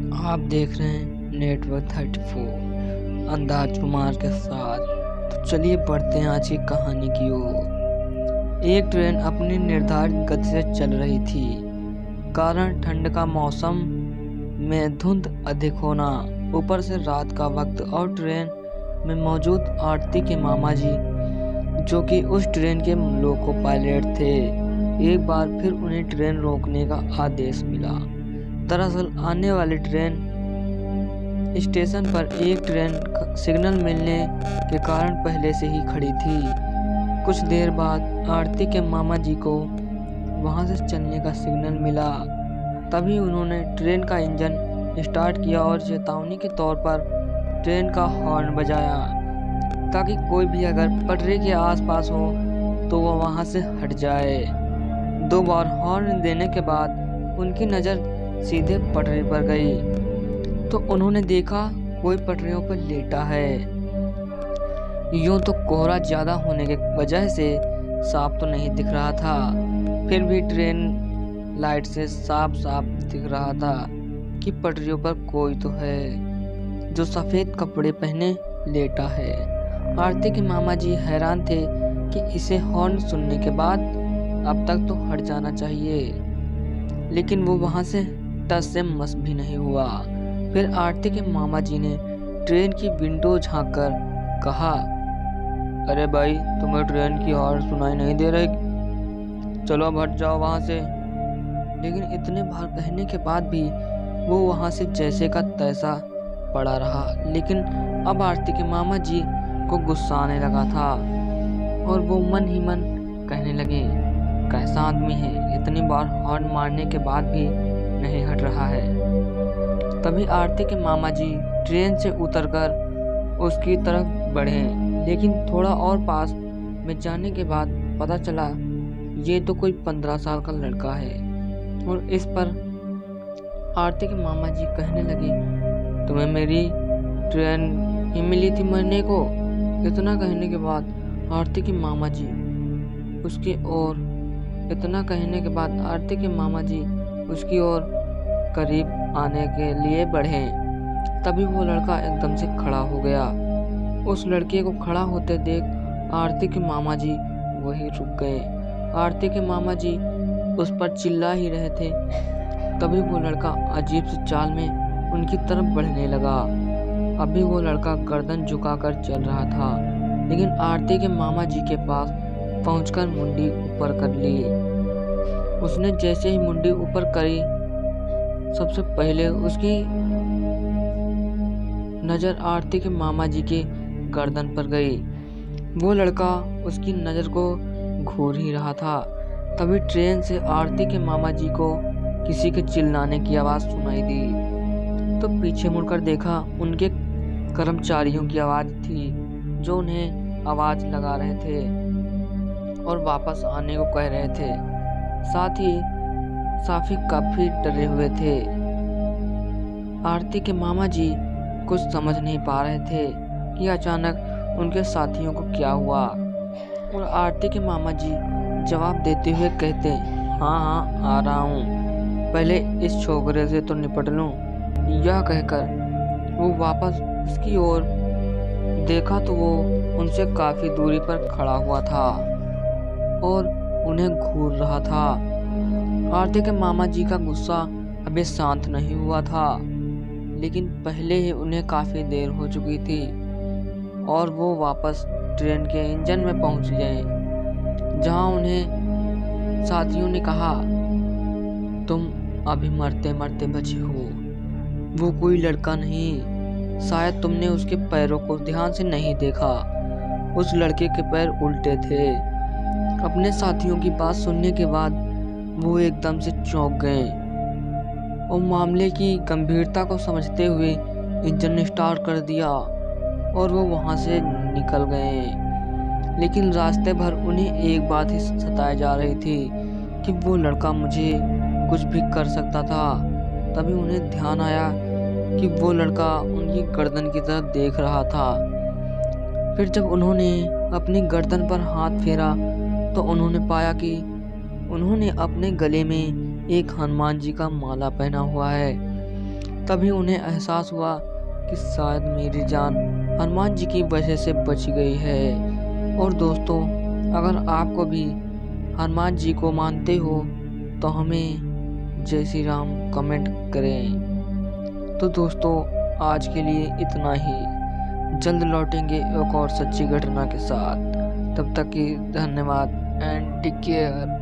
आप देख रहे हैं नेटवर्क 34 अंदाज कुमार के साथ। तो चलिए बढ़ते हैं आज की कहानी की ओर। एक ट्रेन अपनी निर्धारित गति से चल रही थी। कारण ठंड का मौसम में धुंध अधिक होना, ऊपर से रात का वक्त और ट्रेन में मौजूद आरती के मामा जी, जो कि उस ट्रेन के लोको पायलट थे, एक बार फिर उन्हें ट्रेन रोकने का आदेश मिला। दरअसल आने वाली ट्रेन स्टेशन पर एक ट्रेन सिग्नल मिलने के कारण पहले से ही खड़ी थी। कुछ देर बाद आरती के मामा जी को वहां से चलने का सिग्नल मिला। तभी उन्होंने ट्रेन का इंजन स्टार्ट किया और चेतावनी के तौर पर ट्रेन का हॉर्न बजाया, ताकि कोई भी अगर पटरी के आसपास हो तो वह वहां से हट जाए। 2 बार हॉर्न देने के बाद उनकी नज़र सीधे पटरी पर गई तो उन्होंने देखा कोई पटरियों पर लेटा है। यूं तो कोहरा ज्यादा होने के वजह से साफ तो नहीं दिख रहा था, फिर भी ट्रेन लाइट से साफ साफ दिख रहा था कि पटरियों पर कोई तो है जो सफेद कपड़े पहने लेटा है। आरती के मामा जी हैरान थे कि इसे हॉर्न सुनने के बाद अब तक तो हट जाना चाहिए, लेकिन वो वहां से टस से मस भी नहीं हुआ। फिर आरती के मामा जी ने ट्रेन की विंडो झांककर कहा, अरे भाई, तुम्हें ट्रेन की हॉर्न सुनाई नहीं दे रही? चलो अब हट जाओ वहां से। लेकिन इतने बार कहने के बाद भी वो वहां से जैसे का तैसा पड़ा रहा। लेकिन अब आरती के मामा जी को गुस्सा आने लगा था और वो मन ही मन कहने लगे, कैसा आदमी है, इतनी बार हॉर्न मारने के बाद भी नहीं हट रहा है। तभी आरती के मामा जी ट्रेन से उतरकर उसकी तरफ बढ़े, लेकिन थोड़ा और पास में जाने के बाद पता चला ये तो कोई 15 साल का लड़का है। और इस पर आरती के मामा जी कहने लगे, तुम्हें मेरी ट्रेन ही मिली थी मरने को? इतना कहने के बाद आरती के मामा जी उसकी ओर उसकी ओर करीब आने के लिए बढ़े। तभी वो लड़का एकदम से खड़ा हो गया। उस लड़के को खड़ा होते देख आरती के मामा जी वहीं रुक गए। आरती के मामा जी उस पर चिल्ला ही रहे थे, तभी वो लड़का अजीब सी चाल में उनकी तरफ बढ़ने लगा। अभी वो लड़का गर्दन झुकाकर चल रहा था, लेकिन आरती के मामा जी के पास पहुंचकर मुंडी ऊपर कर ली। उसने जैसे ही मुंडी ऊपर करी, सबसे पहले उसकी नजर आरती के मामा जी के गर्दन पर गई। वो लड़का उसकी नजर को घूर ही रहा था। तभी ट्रेन से आरती के मामा जी को किसी के चिल्लाने की आवाज सुनाई दी। तो पीछे मुड़कर देखा, उनके कर्मचारियों की आवाज थी जो उन्हें आवाज लगा रहे थे और वापस आने को कह रहे थे। साथ ही साफी काफी डरे हुए थे। आरती के मामा जी कुछ समझ नहीं पा रहे थे कि अचानक उनके साथियों को क्या हुआ। और आरती के मामा जी जवाब देते हुए कहते, हाँ आ रहा हूँ, पहले इस छोकरे से तो निपट लूं। यह कहकर वो वापस उसकी ओर देखा तो वो उनसे काफी दूरी पर खड़ा हुआ था और उन्हें घूर रहा था। आरती के मामा जी का गुस्सा अभी शांत नहीं हुआ था, लेकिन पहले ही उन्हें काफी देर हो चुकी थी और वो वापस ट्रेन के इंजन में पहुंच गए, जहां उन्हें साथियों ने कहा, तुम अभी मरते मरते बचे हो। वो कोई लड़का नहीं, शायद तुमने उसके पैरों को ध्यान से नहीं देखा। उस लड़के के पैर उल्टे थे। अपने साथियों की बात सुनने के बाद वो एकदम से चौंक गए और मामले की गंभीरता को समझते हुए इंजन स्टार्ट कर दिया और वो वहां से निकल गए। लेकिन रास्ते भर उन्हें एक बात ही सताए जा रही थी कि वो लड़का मुझे कुछ भी कर सकता था। तभी उन्हें ध्यान आया कि वो लड़का उनकी गर्दन की तरफ देख रहा था। फिर जब उन्होंने अपनी गर्दन पर हाथ फेरा तो उन्होंने पाया कि उन्होंने अपने गले में एक हनुमान जी का माला पहना हुआ है। तभी उन्हें एहसास हुआ कि शायद मेरी जान हनुमान जी की वजह से बच गई है। और दोस्तों, अगर आपको भी हनुमान जी को मानते हो तो हमें जय श्री राम कमेंट करें। तो दोस्तों, आज के लिए इतना ही। जल्द लौटेंगे एक और सच्ची घटना के साथ। तब तक की धन्यवाद एंड टेक केयर।